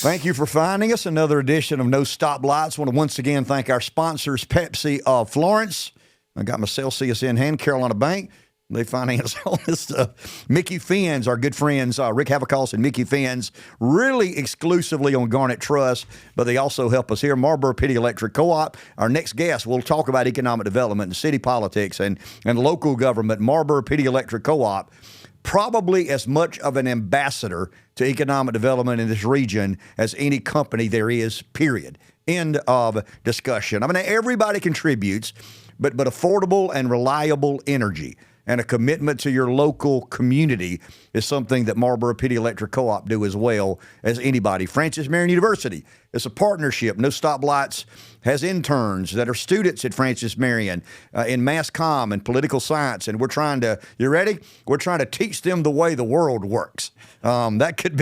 Thank you for finding us. Another edition of No Stoplights. I want to once again thank our sponsors, Pepsi of Florence. I got my Celsius in hand, Carolina Bank. They finance all this stuff. Micky Fins, our good friends, Rick Havicos and Micky Fins, really exclusively on Garnet Trust, but they also help us here. MPD Electric Co-op. Our next guest, we'll talk about economic development and city politics and local government. MPD Electric Co-op, probably as much of an ambassador to economic development in this region as any company there is, period. End of discussion. I mean, everybody contributes, but affordable and reliable energy and a commitment to your local community is something that MPD Electric Co-op do as well as anybody. Marion University is a partnership. No Stoplights has interns that are students at Marion in mass comm and political science, and we're trying to, you ready? We're trying to teach them the way the world works. That could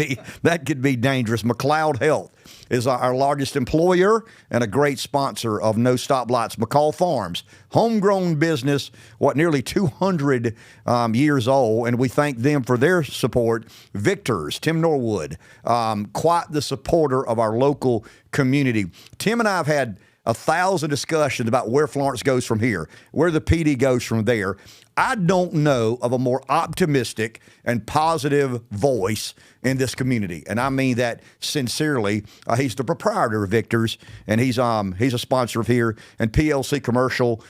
be dangerous. McLeod Health is our largest employer and a great sponsor of No Stoplights. McCall Farms, homegrown business, nearly 200 years old, and we thank them for their support. Victor's, Tim Norwood, quite the supporter of our local community. Tim and I have had 1,000 discussions about where Florence goes from here, where the PD goes from there. I don't know of a more optimistic and positive voice in this community, and I mean that sincerely. He's the proprietor of Victor's, and he's a sponsor of here, and PLC Commercial,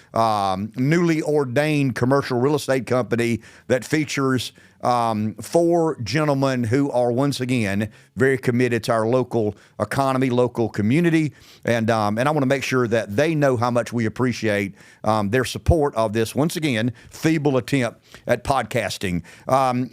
newly ordained commercial real estate company that features 4 gentlemen who are once again very committed to our local economy, local community, and I want to make sure that they know how much we appreciate their support of this once again feeble attempt at podcasting.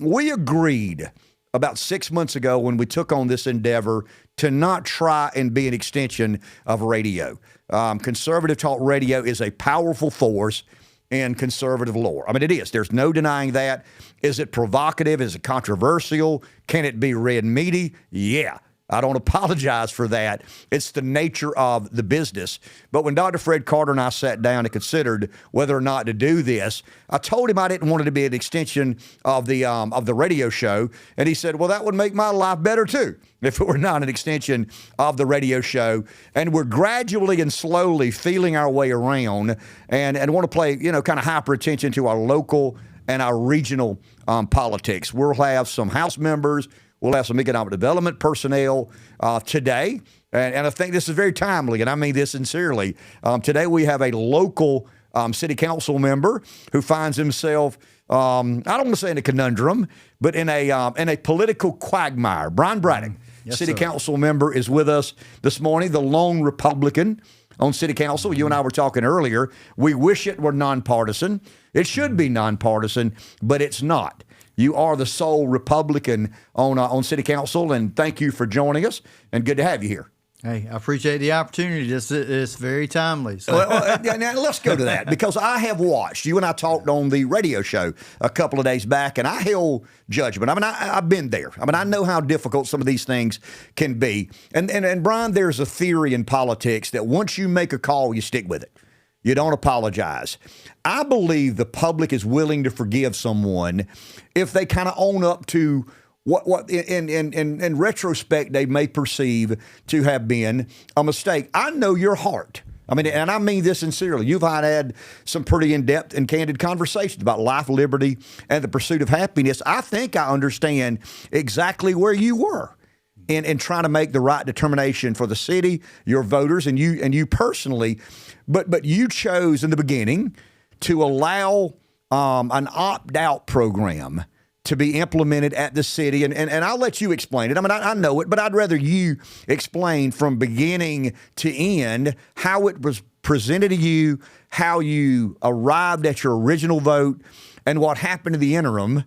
We agreed about 6 months ago when we took on this endeavor to not try and be an extension of radio. Conservative talk radio is a powerful force in conservative lore. I mean, it is. There's no denying that. Is it provocative? Is it controversial? Can it be red meaty? Yeah. I don't apologize for that. It's the nature of the business. But when Dr. Fred Carter and I sat down and considered whether or not to do this, I told him I didn't want it to be an extension of the radio show. And he said, well, that would make my life better too if it were not an extension of the radio show. And we're gradually and slowly feeling our way around and want to play, kind of hyper attention to our local and our regional politics. We'll have some House members. We'll have some economic development personnel today, and I think this is very timely, and I mean this sincerely. Today we have a local city council member who finds himself, I don't want to say in a conundrum, but in a political quagmire. Bryan Braddock, city council member, is with us this morning, the lone Republican on city council. You and I were talking earlier. We wish it were nonpartisan. It should be nonpartisan, but it's not. You are the sole Republican on city council, and thank you for joining us, and good to have you here. Hey, I appreciate the opportunity. It's very timely. So. Now let's go to that, because I have watched. You and I talked on the radio show a couple of days back, and I held judgment. I mean, I've been there. I mean, I know how difficult some of these things can be. And Bryan, there's a theory in politics that once you make a call, you stick with it. You don't apologize. I believe the public is willing to forgive someone if they kind of own up to what in retrospect they may perceive to have been a mistake. I know your heart. I mean, and I mean this sincerely. You've had some pretty in-depth and candid conversations about life, liberty, and the pursuit of happiness. I think I understand exactly where you were in trying to make the right determination for the city, your voters, and you personally. But you chose in the beginning to allow an opt-out program to be implemented at the city. And I'll let you explain it. I mean, I know it, but I'd rather you explain from beginning to end how it was presented to you, how you arrived at your original vote, and what happened in the interim,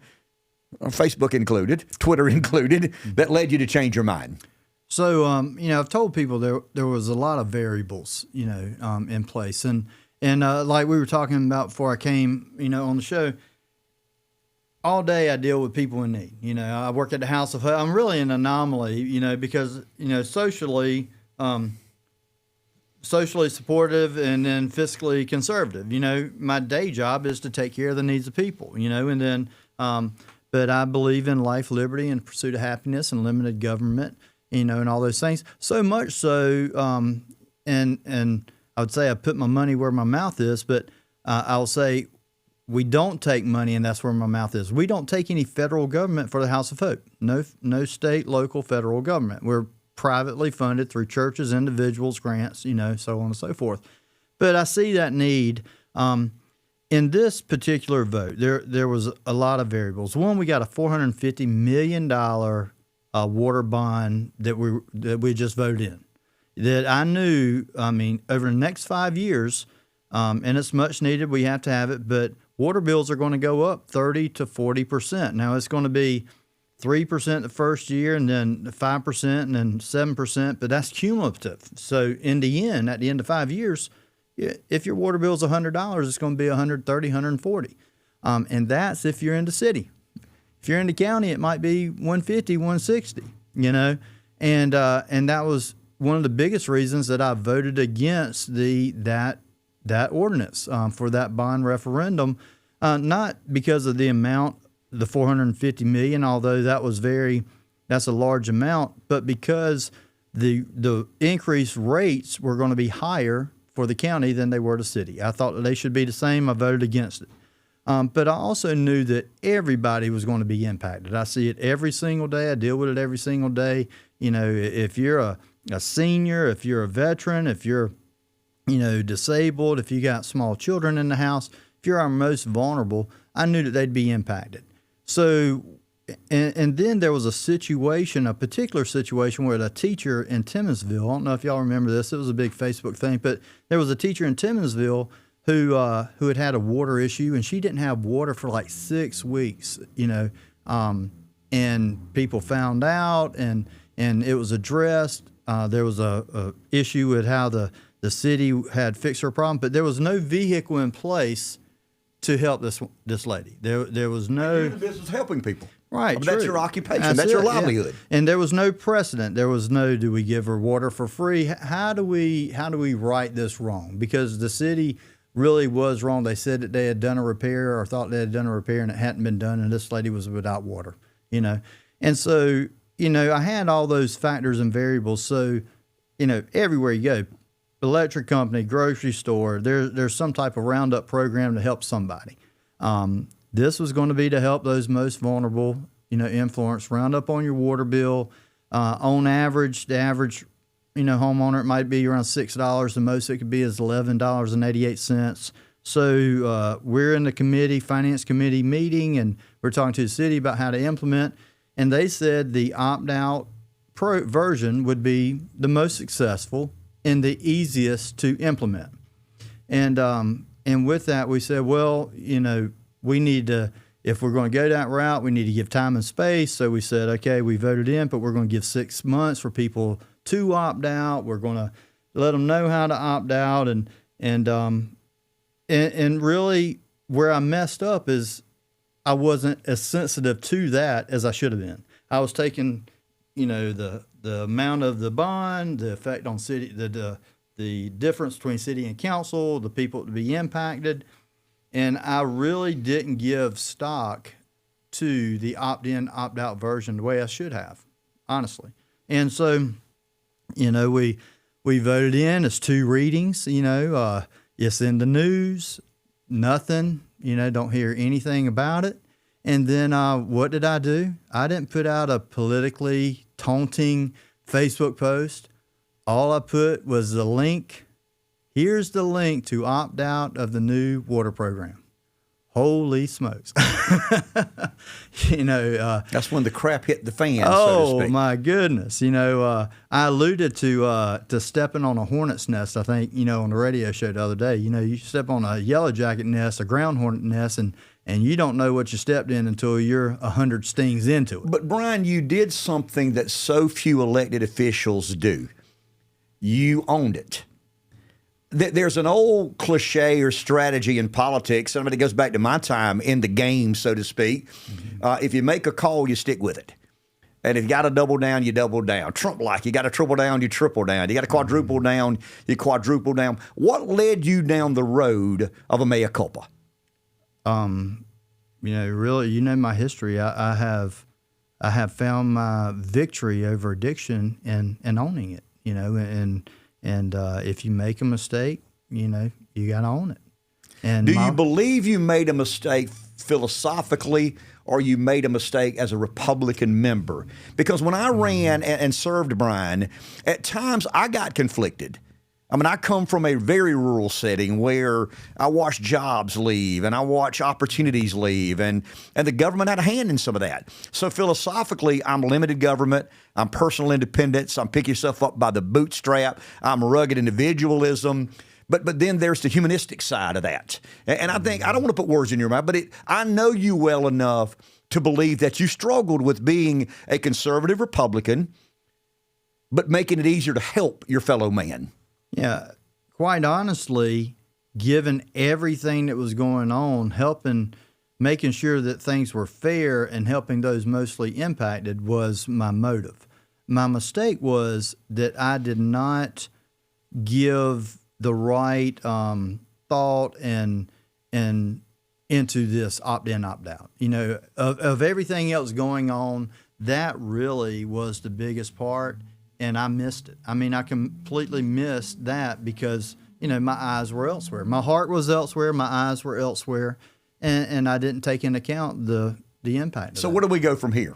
Facebook included, Twitter included, that led you to change your mind. So, I've told people there was a lot of variables, in place. And like we were talking about before I came, on the show, all day I deal with people in need. I work at the House of Health. I'm really an anomaly, because, socially supportive and then fiscally conservative. My day job is to take care of the needs of people, and then, but I believe in life, liberty, and pursuit of happiness and limited government. and all those things. So much so, and I would say I put my money where my mouth is, but I'll say we don't take money, and that's where my mouth is. We don't take any federal government for the House of Hope. No state, local, federal government. We're privately funded through churches, individuals, grants, so on and so forth. But I see that need. In this particular vote, there was a lot of variables. One, we got a $450 million water bond that we just voted in. That I knew, over the next 5 years, and it's much needed, we have to have it, but water bills are going to go up 30 to 40%. Now, it's going to be 3% the first year, and then 5%, and then 7%, but that's cumulative. So in the end, at the end of 5 years, if your water bill is $100, it's going to be $130, $140. And that's if you're in the city. If you're in the county, it might be $150, $160, And that was one of the biggest reasons that I voted against that ordinance for that bond referendum, not because of the amount, the $450 million, although that's a large amount, but because the increased rates were going to be higher for the county than they were the city. I thought that they should be the same. I voted against it. But I also knew that everybody was going to be impacted. I see it every single day. I deal with it every single day. If you're a senior, if you're a veteran, if you're, disabled, if you got small children in the house, if you're our most vulnerable, I knew that they'd be impacted. So, and then there was a particular situation where a teacher in Timmonsville, I don't know if y'all remember this, it was a big Facebook thing, but there was a teacher in Timmonsville who had a water issue, and she didn't have water for like 6 weeks, and people found out, and it was addressed. There was a issue with how the city had fixed her problem, but there was no vehicle in place to help this lady. There was no... You're in the business of helping people. Right, that's your occupation. That's your livelihood. Yeah. And there was no precedent. There was no, do we give her water for free? How do we right this wrong? Because the city really was wrong. They said that they had done a repair or thought they had done a repair, and it hadn't been done, and this lady was without water, And so, I had all those factors and variables. So, everywhere you go, electric company, grocery store, there's some type of roundup program to help somebody. This was going to be to help those most vulnerable, influence. Round up on your water bill. On average, the average, homeowner, it might be around $6. The most it could be is $11.88. So we're in the finance committee meeting, and we're talking to the city about how to implement. And they said the opt-out version would be the most successful and the easiest to implement. And with that, we said, well, we need to, if we're going to go that route, we need to give time and space. So we said, okay, we voted in, but we're going to give 6 months for people to opt out. We're going to let them know how to opt out. And really where I messed up is I wasn't as sensitive to that as I should have been. I was taking, the amount of the bond, the effect on city, the difference between city and council, the people to be impacted. And I really didn't give stock to the opt-in, opt-out version the way I should have, honestly. And so, we voted in. It's 2 readings, it's in the news, nothing, don't hear anything about it. And then what did I do? I didn't put out a politically taunting Facebook post. All I put was the link. Here's the link to opt out of the new water program. Holy smokes. That's when the crap hit the fan, oh, so to speak. My goodness. I alluded to stepping on a hornet's nest, I think, on the radio show the other day. You step on a yellow jacket nest, a ground hornet nest, and you don't know what you stepped in until you're 100 stings into it. But, Bryan, you did something that so few elected officials do. You owned it. There's an old cliche or strategy in politics. Somebody goes back to my time in the game, so to speak. Mm-hmm. If you make a call, you stick with it. And if you got to double down, you double down. Trump-like, you got to triple down, you triple down. You got to quadruple down, you quadruple down. What led you down the road of a mea culpa? Really, my history. I I have found my victory over addiction and owning it. And if you make a mistake, you got to own it. And do you believe you made a mistake philosophically, or you made a mistake as a Republican member? Because when I ran and served Bryan, at times I got conflicted. I mean, I come from a very rural setting where I watch jobs leave and I watch opportunities leave, and the government had a hand in some of that. So philosophically, I'm limited government, I'm personal independence, I'm pick yourself up by the bootstrap, I'm rugged individualism. But then there's the humanistic side of that. And I think, I don't want to put words in your mouth, but I know you well enough to believe that you struggled with being a conservative Republican, but making it easier to help your fellow man. Yeah, quite honestly, given everything that was going on, making sure that things were fair and helping those mostly impacted was my motive. My mistake was that I did not give the right thought and into this opt-in, opt-out. Of everything else going on, that really was the biggest part. And I missed it. I mean, I completely missed that because, my eyes were elsewhere. My heart was elsewhere. My eyes were elsewhere. And I didn't take into account the impact. So where do we go from here?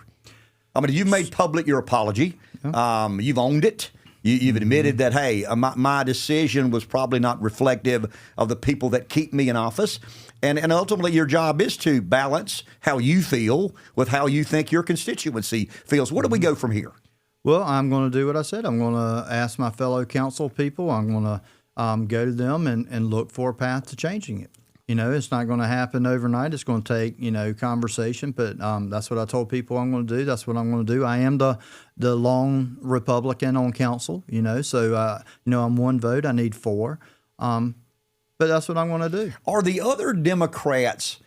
I mean, you've made public your apology. Yeah. You've owned it. You've admitted that, hey, my decision was probably not reflective of the people that keep me in office. And ultimately, your job is to balance how you feel with how you think your constituency feels. Where do we go from here? Well, I'm going to do what I said. I'm going to ask my fellow council people. I'm going to go to them and look for a path to changing it. It's not going to happen overnight. It's going to take, conversation. But that's what I told people I'm going to do. That's what I'm going to do. I am the lone Republican on council, So, I'm one vote. I need 4. But that's what I'm going to do. Are the other Democrats...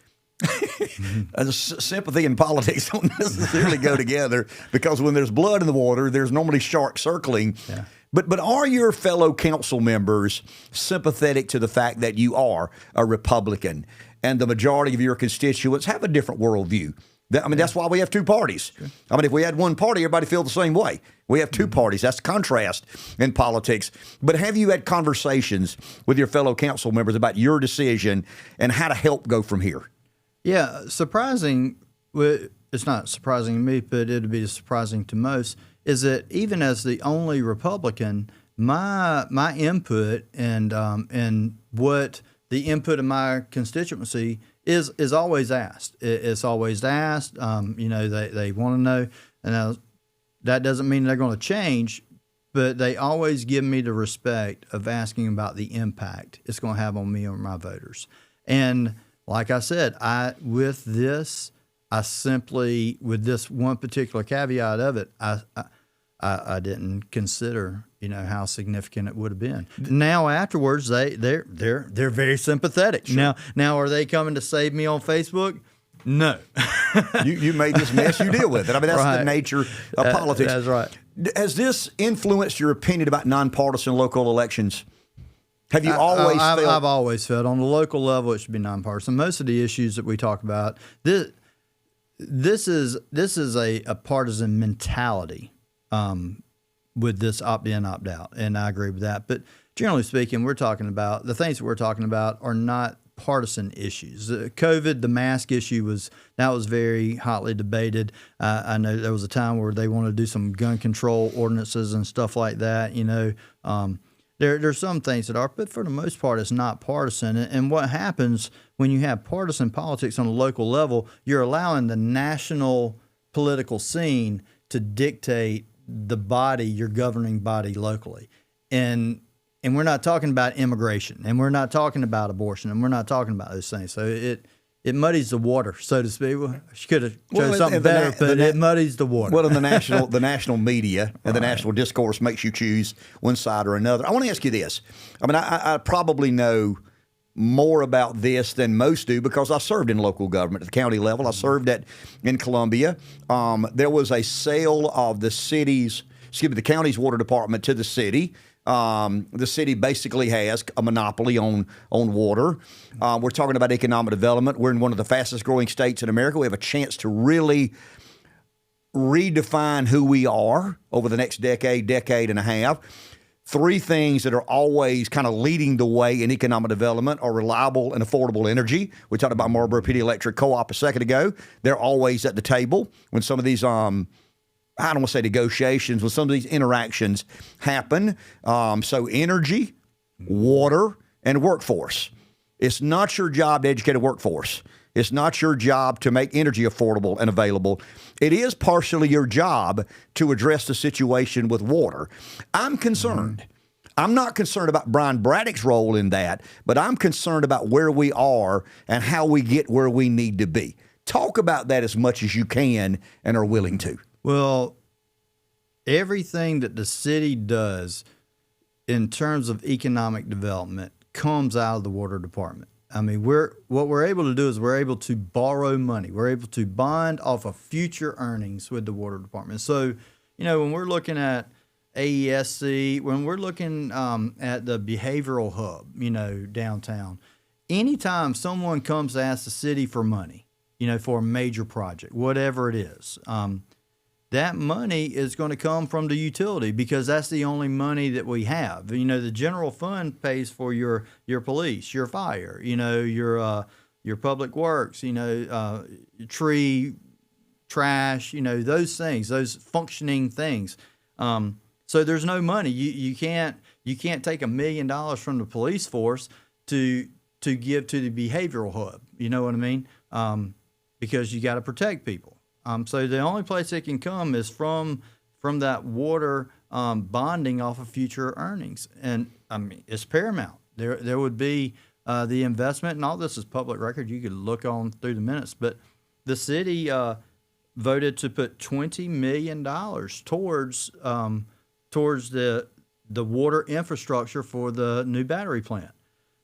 Sympathy and politics don't necessarily go together, because when there's blood in the water, there's normally sharks circling. Yeah. But are your fellow council members sympathetic to the fact that you are a Republican and the majority of your constituents have a different worldview? That's why we have 2 parties. Sure. If we had one party, everybody feel the same way. We have 2 parties. That's the contrast in politics. But have you had conversations with your fellow council members about your decision and how to help go from here? Yeah, surprising. It's not surprising to me, but it'd be surprising to most. Is that even as the only Republican, my input and what the input of my constituency is always asked. It's always asked. They want to know, and that doesn't mean they're going to change, but they always give me the respect of asking about the impact it's going to have on me or my voters. And like I said, with this one particular caveat of it, I didn't consider, how significant it would have been. Now afterwards, they're very sympathetic. Sure. Now are they coming to save me on Facebook? No. you made this mess, you deal with it. That's right. The nature of politics. That's right. Has this influenced your opinion about nonpartisan local elections? Have you always felt? I've always felt on the local level it should be nonpartisan. Most of the issues that we talk about, this is a partisan mentality with this opt-in, opt-out, and I agree with that. But generally speaking, the things that we're talking about are not partisan issues. COVID, the mask issue was very hotly debated. I know there was a time where they wanted to do some gun control ordinances and stuff like that. There's some things that are, but for the most part, it's not partisan. And what happens when you have partisan politics on a local level, you're allowing the national political scene to dictate your governing body locally. And we're not talking about immigration, and we're not talking about abortion, and we're not talking about those things. So it muddies the water, so to speak. Well, she could have chose something better, but it muddies the water. Well, in the national media and the national discourse makes you choose one side or another. I want to ask you this. I probably know more about this than most do because I served in local government at the county level. I served in Columbia. There was a sale of the county's water department to the city. The city basically has a monopoly on water. We're talking about economic development. We're in one of the fastest growing states in America. We have a chance to really redefine who we are over the next decade and a half. Three things that are always kind of leading the way in economic development are reliable and affordable energy. We talked about MPD Electric Co-op a second ago. They're always at the table when some of these, I don't want to say negotiations, when some of these interactions happen. So energy, water, and workforce. It's not your job to educate a workforce. It's not your job to make energy affordable and available. It is partially your job to address the situation with water. I'm concerned. I'm not concerned about Bryan Braddock's role in that, but I'm concerned about where we are and how we get where we need to be. Talk about that as much as you can and are willing to. Well, everything that the city does in terms of economic development comes out of the water department. I mean, what we're able to do is we're able to borrow money. We're able to bond off of future earnings with the water department. So, when we're looking at AESC, when we're looking at the behavioral hub, downtown, anytime someone comes to ask the city for money, for a major project, whatever it is, that money is going to come from the utility because that's the only money that we have. The general fund pays for your police, your fire, your public works, tree, trash, those things, those functioning things. So there's no money. You can't take $1 million from the police force to give to the behavioral hub. You know what I mean? Because you got to protect people. So the only place it can come is from that water bonding off of future earnings, and I mean it's paramount. There would be the investment, and all this is public record. You could look on through the minutes, but the city voted to put $20 million towards the water infrastructure for the new battery plant.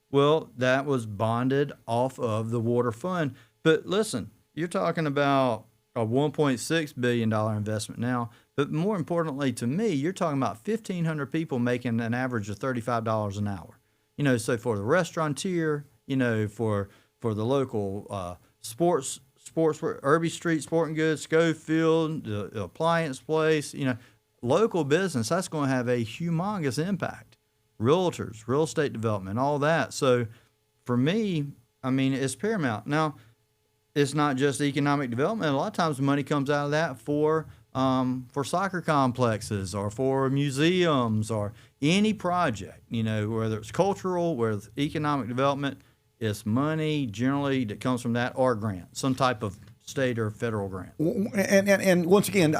Well, that was bonded off of the water fund. But listen, you're talking about a $1.6 billion investment now, but more importantly to me, you're talking about 1,500 people making an average of $35 an hour. So for the restaurateur, for the local sports, Irby Street Sporting Goods, Schofield, the appliance place, local business, that's going to have a humongous impact. Realtors, real estate development, all that. So for me, I mean, it's paramount. Now, it's not just economic development. A lot of times money comes out of that for soccer complexes or for museums or any project, whether it's cultural, whether it's economic development, it's money generally that comes from that or grant, some type of state or federal grant. And once again,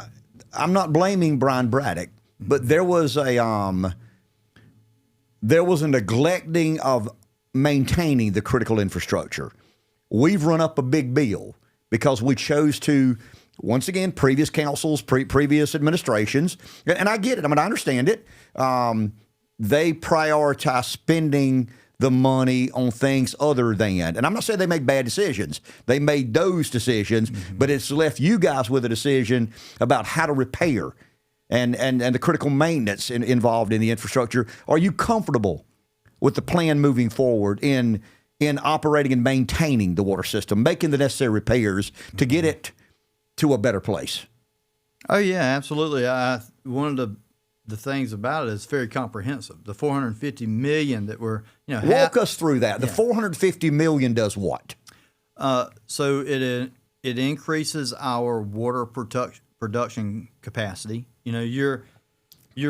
I'm not blaming Bryan Braddock, but there was a neglecting of maintaining the critical infrastructure. We've run up a big bill because we chose to, once again, previous councils, previous administrations, and I get it. I mean, I understand it. They prioritize spending the money on things other than, and I'm not saying they make bad decisions. They made those decisions, but it's left you guys with a decision about how to repair and the critical maintenance involved in the infrastructure. Are you comfortable with the plan moving forward in operating and maintaining the water system, making the necessary repairs to get it to a better place? Oh, yeah, absolutely. One of the things about it is very comprehensive. The $450 million that we're, walk us through that. The $450 million does what? So it increases our water production capacity. You're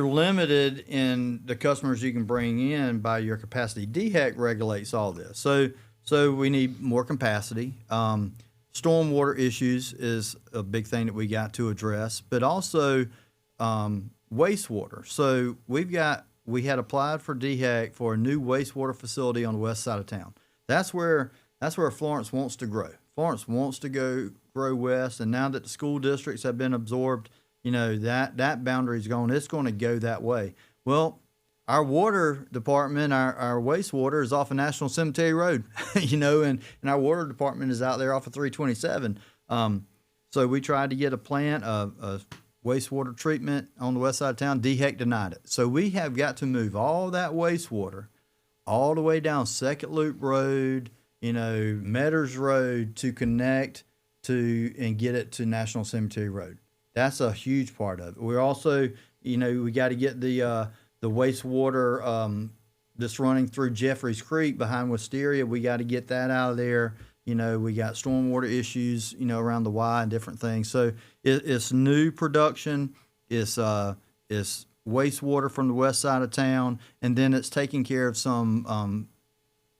limited in the customers you can bring in by your capacity. DHEC regulates all this. So we need more capacity. Stormwater issues is a big thing that we got to address, but also wastewater. So we had applied for DHEC for a new wastewater facility on the west side of town. That's where Florence wants to grow. Florence wants to grow west, and now that the school districts have been absorbed, that boundary's gone. It's going to go that way. Well, our water department, our wastewater is off of National Cemetery Road, and our water department is out there off of 327. So we tried to get a plant, a wastewater treatment on the west side of town. DHEC denied it. So we have got to move all that wastewater all the way down Second Loop Road, Metters Road to connect to and get it to National Cemetery Road. That's a huge part of it. We're also, we got to get the wastewater that's running through Jeffries Creek behind Wisteria. We got to get that out of there. We got stormwater issues, around the Y and different things. So it's new production. It's wastewater from the west side of town, and then it's taking care of some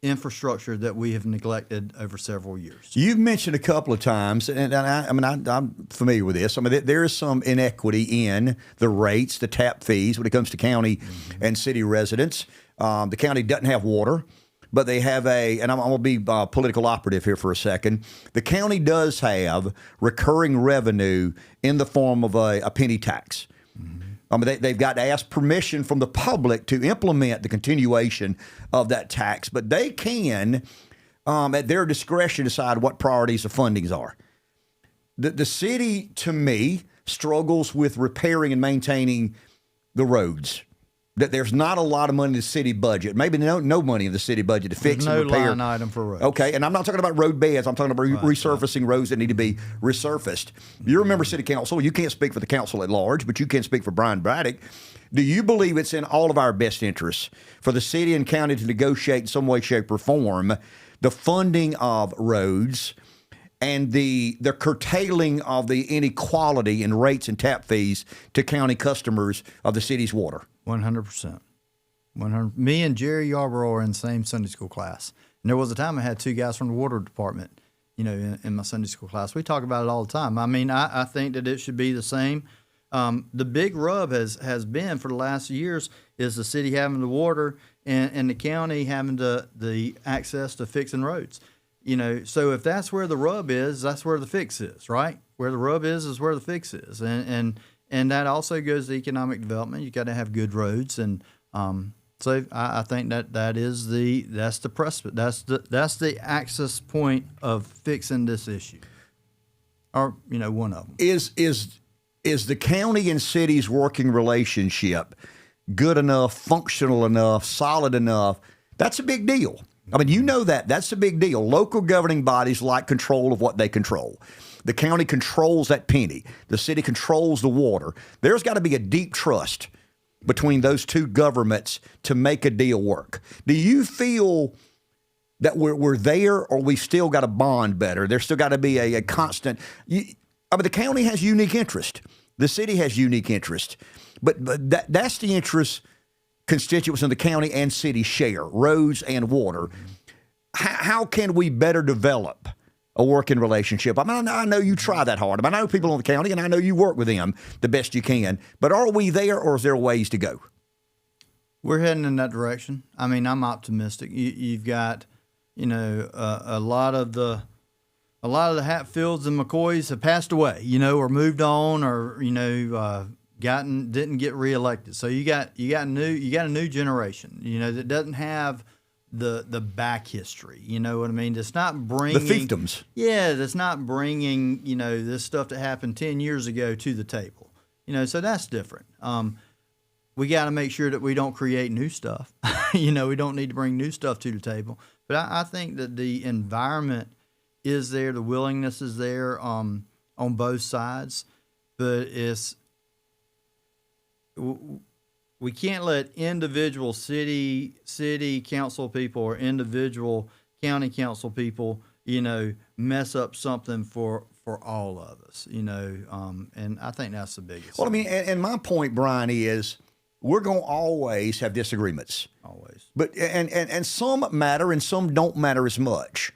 infrastructure that we have neglected over several years. You've mentioned a couple of times, and I'm familiar with this. There is some inequity in the rates, the tap fees, when it comes to county and city residents. The county doesn't have water, but they have and I'm going to be political operative here for a second. The county does have recurring revenue in the form of a penny tax. They've got to ask permission from the public to implement the continuation of that tax, but they can, at their discretion, decide what priorities of fundings are. The city, to me, struggles with repairing and maintaining the roads. That there's not a lot of money in the city budget, maybe no money in the city budget to fix and repair. No line item for roads. Okay, and I'm not talking about road beds. I'm talking about resurfacing roads that need to be resurfaced. You're a member of city council. You can't speak for the council at large, but you can speak for Bryan Braddock. Do you believe it's in all of our best interests for the city and county to negotiate in some way, shape, or form the funding of roads and the curtailing of the inequality in rates and tap fees to county customers of the city's water? 100%. 100. Me and Jerry Yarborough are in the same Sunday school class. And there was a time I had two guys from the water department, in my Sunday school class. We talk about it all the time. I think that it should be the same. The big rub has been for the last years is the city having the water and the county having the access to fixing roads. So if that's where the rub is, that's where the fix is, right? Where the rub is where the fix is. And that also goes to economic development. You got to have good roads, and so I think that's the precipice. That's the access point of fixing this issue, or one of them. Is the county and city's working relationship good enough, functional enough, solid enough? That's a big deal. That's a big deal. Local governing bodies like control of what they control. The county controls that penny. The city controls the water. There's got to be a deep trust between those two governments to make a deal work. Do you feel that we're there, or we still got to bond better? There's still got to be a constant. The county has unique interest. The city has unique interest. But that's the interest constituents in the county and city share, roads and water. How can we better develop a working relationship? I know you try that hard. I know people in the county, and I know you work with them the best you can. But are we there, or is there ways to go? We're heading in that direction. I'm optimistic. You've got, a lot of the Hatfields and McCoys have passed away, or moved on, or didn't get reelected. So you got a new generation, that doesn't have the back history. You know what I mean? That's not bringing the fiefdoms. Yeah, that's not bringing this stuff that happened 10 years ago to the table. So that's different. We got to make sure that we don't create new stuff. We don't need to bring new stuff to the table. But I think that the environment is there, the willingness is there on both sides, but we can't let individual city council people or individual county council people, mess up something for all of us, and I think that's the biggest. Well, and my point, Bryan, is we're going to always have disagreements. Always. But and some matter and some don't matter as much.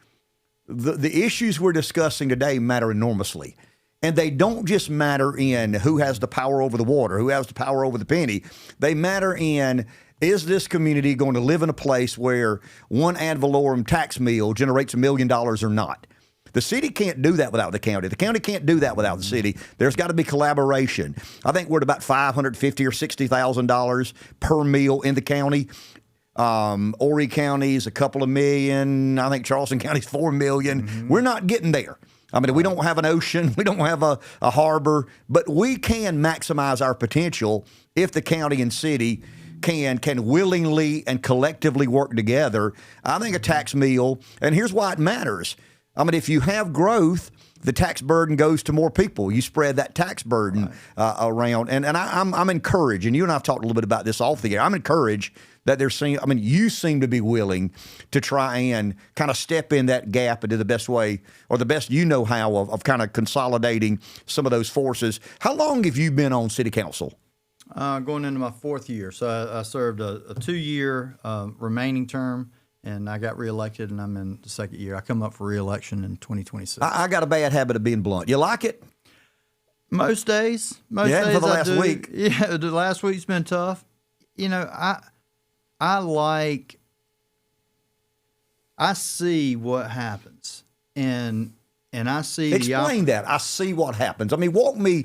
The issues we're discussing today matter enormously. And they don't just matter in who has the power over the water, who has the power over the penny. They matter in, is this community going to live in a place where one ad valorem tax mill generates $1 million or not? The city can't do that without the county. The county can't do that without the city. There's got to be collaboration. I think we're at about $550,000 or $60,000 per mill in the county. Horry County's a couple of million. I think Charleston County's $4 million. Mm-hmm. We're not getting there. We don't have an ocean. We don't have a harbor. But we can maximize our potential if the county and city can willingly and collectively work together. I think a tax mill, and here's why it matters. If you have growth, the tax burden goes to more people. You spread that tax burden around. And I'm encouraged, and you and I have talked a little bit about this off the air. I'm encouraged that you seem to be willing to try and kind of step in that gap and do the best way, or the best you know how, of kind of consolidating some of those forces. How long have you been on city council? Going into my 4th year. So I served a 2-year remaining term, and I got reelected, and I'm in the 2nd year. I come up for reelection in 2026. I got a bad habit of being blunt. You like it? Most days. Most days for the last do. week. Yeah, the last week's been tough. I see what happens, and I see. Explain that. I see what happens. I mean, walk me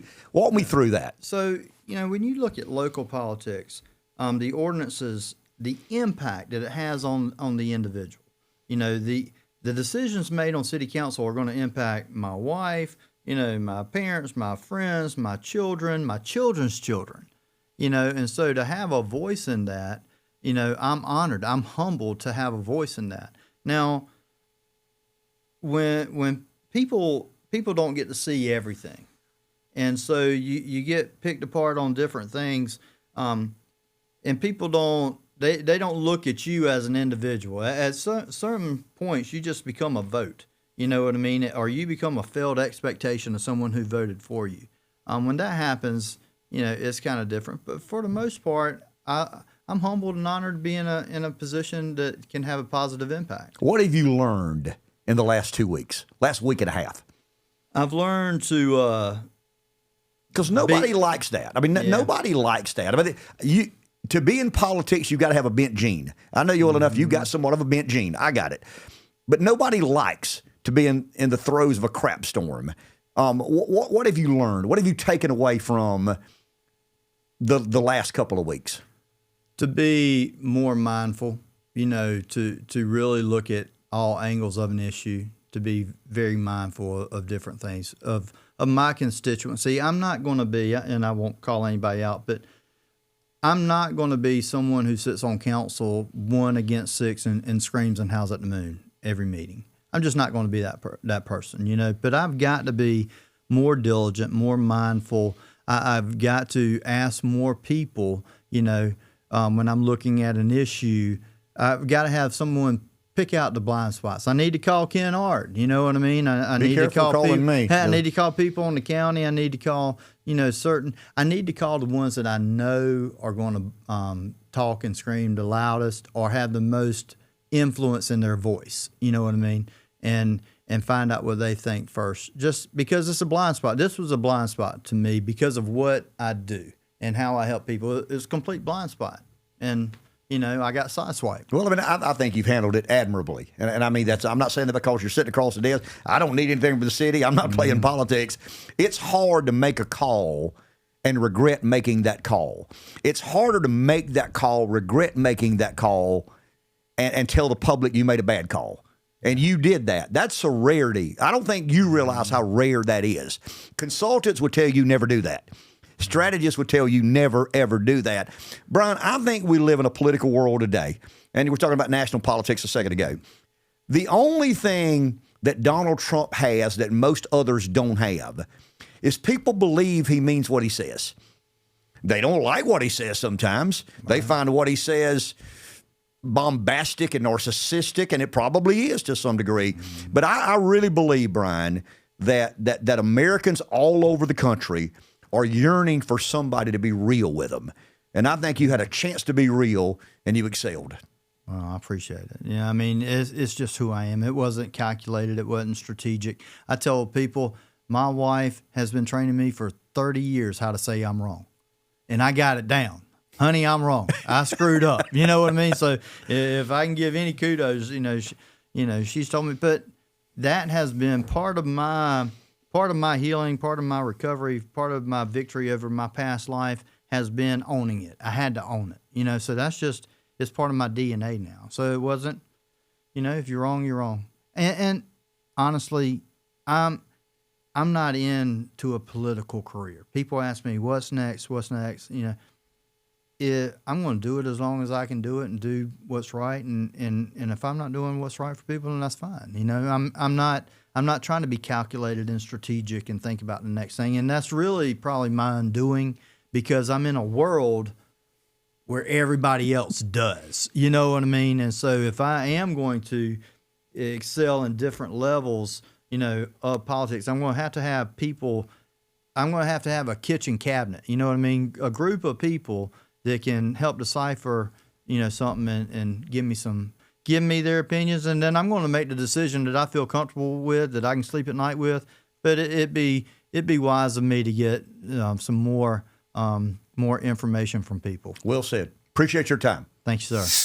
through that. So when you look at local politics, the ordinances, the impact that it has on the individual. The decisions made on city council are going to impact my wife, my parents, my friends, my children, my children's children. And so to have a voice in that, I'm honored. I'm humbled to have a voice in that. Now, when people don't get to see everything, and so you get picked apart on different things, and people don't look at you as an individual. At certain points, you just become a vote. You know what I mean? Or you become a failed expectation of someone who voted for you. When that happens, it's kind of different. But for the most part, I'm humbled and honored to be in a position that can have a positive impact. What have you learned in the last 2 weeks, last week and a half? I've learned to... Because nobody likes that. I mean, nobody likes that. I mean, to be in politics, you've got to have a bent gene. I know you well enough. You've got somewhat of a bent gene. I got it. But nobody likes to be in the throes of a crap storm. What have you learned? What have you taken away from the last couple of weeks? To be more mindful, to really look at all angles of an issue, to be very mindful of different things, of my constituency. I'm not going to be, and I won't call anybody out, but I'm not going to be someone who sits on council 1 against 6 and screams and howls at the moon every meeting. I'm just not going to be that person, But I've got to be more diligent, more mindful. I've got to ask more people, when I'm looking at an issue. I've got to have someone pick out the blind spots. I need to call Ken Art. You know what I mean? I need to call people. I need to call people in the county. I need to call, I need to call the ones that I know are going to talk and scream the loudest or have the most influence in their voice. You know what I mean? And find out what they think first. Just because it's a blind spot. This was a blind spot to me because of what I do and how I help people. It's a complete blind spot. And I got sideswiped. Well, I mean, I think you've handled it admirably. And I mean, I'm not saying that because you're sitting across the desk. I don't need anything from the city. I'm not playing politics. It's hard to make a call and regret making that call. It's harder to make that call, regret making that call, and tell the public you made a bad call. And you did that. That's a rarity. I don't think you realize how rare that is. Consultants would tell you never do that. Strategists would tell you never, ever do that. Bryan, I think we live in a political world today, and we're talking about national politics a second ago. The only thing that Donald Trump has that most others don't have is people believe he means what he says. They don't like what he says sometimes. They find what he says bombastic and narcissistic, and it probably is to some degree. But I really believe, Bryan, that Americans all over the country are yearning for somebody to be real with them. And I think you had a chance to be real, and you excelled. Well, I appreciate it. Yeah, I mean, it's just who I am. It wasn't calculated. It wasn't strategic. I tell people, my wife has been training me for 30 years how to say I'm wrong. And I got it down. Honey, I'm wrong. I screwed up. You know what I mean? So if I can give any kudos, she's told me. But that has been part of my healing, part of my recovery, part of my victory over my past life has been owning it. I had to own it, so that's just, it's part of my DNA now. So it wasn't, if you're wrong, you're wrong. And honestly, I'm not into a political career. People ask me, what's next? I'm going to do it as long as I can do it and do what's right. And if I'm not doing what's right for people, then that's fine. You know, I'm not trying to be calculated and strategic and think about the next thing. And that's really probably my undoing, because I'm in a world where everybody else does. You know what I mean? And so if I am going to excel in different levels, you know, of politics, I'm going to have people. I'm going to have a kitchen cabinet. You know what I mean? A group of people that can help decipher, you know, something and give me their opinions, and then I'm going to make the decision that I feel comfortable with, that I can sleep at night with. But it'd be wise of me to get some more information from people. Well said. Appreciate your time. Thank you, sir.